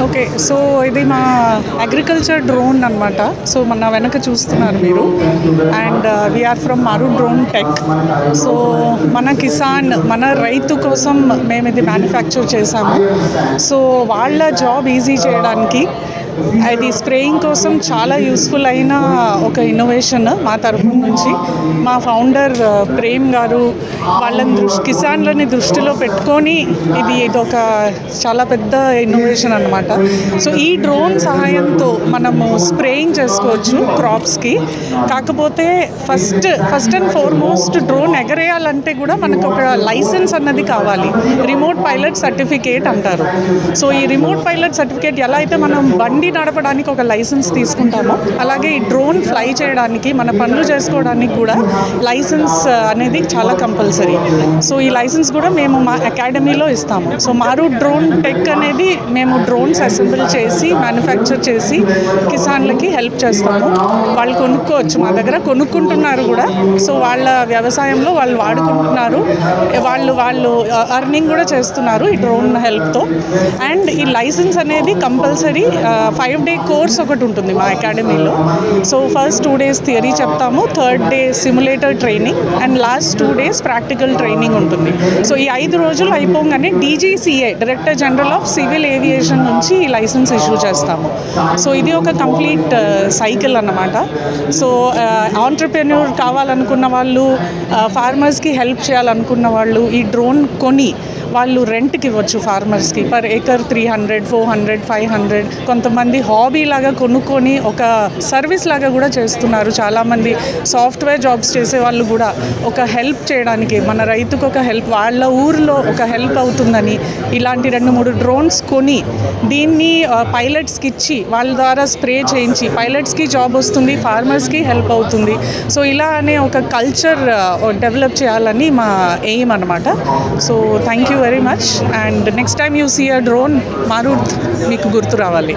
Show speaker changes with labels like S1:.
S1: Okay, so ఇది మా agriculture drone అనమాట. సో మన వెనక చూస్తున్నారు మీరు. And we're from Marut drone tech. So మన కిసాన్, మన రైతు కోసం మేము ఇది మ్యానుఫ్యాక్చర్ చేసాము. సో వాళ్ళ జాబ్ ఈజీ చేయడానికి అది స్ప్రేయింగ్ కోసం చాలా యూస్ఫుల్ అయిన ఒక ఇన్నోవేషన్ మా తరఫు నుంచి. మా ఫౌండర్ ప్రేమ్ గారు వాళ్ళని కిసాన్లని దృష్టిలో పెట్టుకొని ఇదొక చాలా పెద్ద ఇన్నోవేషన్ అనమాట. సో ఈ డ్రోన్ సహాయంతో మనము స్ప్రేయింగ్ చేసుకోవచ్చు క్రాప్స్కి. కాకపోతే ఫస్ట్ అండ్ ఫార్మోస్ట్ డ్రోన్ ఎగరేయాలంటే కూడా మనకు ఒక లైసెన్స్ అన్నది కావాలి. రిమోట్ పైలట్ సర్టిఫికేట్ అంటారు. సో ఈ రిమోట్ పైలట్ సర్టిఫికేట్ ఎలా అయితే మనం బండి నడపడానికి ఒక లైసెన్స్ తీసుకుంటామో, అలాగే ఈ డ్రోన్ ఫ్లై చేయడానికి, మన పనులు చేసుకోవడానికి కూడా లైసెన్స్ అనేది చాలా కంపల్సరీ. సో ఈ లైసెన్స్ కూడా మేము మా అకాడమీలో ఇస్తాము. సో మారూట్ డ్రోన్ టెక్ అనేది మేము డ్రోన్స్ అసెంబుల్ చేసి మ్యానుఫ్యాక్చర్ చేసి కిసాన్లకి హెల్ప్ చేస్తాము. వాళ్ళు కొనుక్కోవచ్చు, మా దగ్గర కొనుక్కుంటున్నారు కూడా. సో వాళ్ళ వ్యవసాయంలో వాళ్ళు వాడుకుంటున్నారు, వాళ్ళు అర్నింగ్ కూడా చేస్తున్నారు ఈ డ్రోన్ హెల్ప్తో. అండ్ ఈ లైసెన్స్ అనేది కంపల్సరీ 5-day కోర్స్ ఒకటి ఉంటుంది మా అకాడమీలో. సో ఫస్ట్ 2 days థియరీ చెప్తాము, 3rd day simulator training, and last 2 days practical training ఉంటుంది. సో ఈ 5 రోజులు అయిపోగానే DGCA, director general of civil aviation నుంచి ఈ లైసెన్స్ ఇష్యూ చేస్తాము. సో ఇది ఒక కంప్లీట్ సైకిల్ అన్నమాట. సో ఆంటర్ప్రెన్యూర్ కావాలనుకున్న వాళ్ళు, ఫార్మర్స్కి హెల్ప్ చేయాలనుకున్న వాళ్ళు ఈ డ్రోన్ కొని వాళ్ళు రెంట్కి ఇవ్వచ్చు. ఫార్మర్స్కి పర్ ఏకర్ 300, 400, 500. కొంతమంది హాబీ లాగా కొనుక్కొని ఒక సర్వీస్ లాగా కూడా చేస్తున్నారు. చాలామంది సాఫ్ట్వేర్ జాబ్స్ చేసే వాళ్ళు కూడా ఒక హెల్ప్ చేయడానికి, మన రైతుకు ఒక హెల్ప్, వాళ్ళ ఊరిలో ఒక హెల్ప్ అవుతుందని ఇలాంటి 2-3 డ్రోన్స్ కొని దీన్ని పైలట్స్కి ఇచ్చి వాళ్ళ ద్వారా స్ప్రే చేయించి పైలట్స్కి జాబ్ వస్తుంది, ఫార్మర్స్కి హెల్ప్ అవుతుంది. సో ఇలా అనే ఒక కల్చర్ డెవలప్ చేయాలని మా ఎయిమ్ అనమాట. So thank you very much. And next time you see a drone, Marut మీకు గుర్తు రావాలి.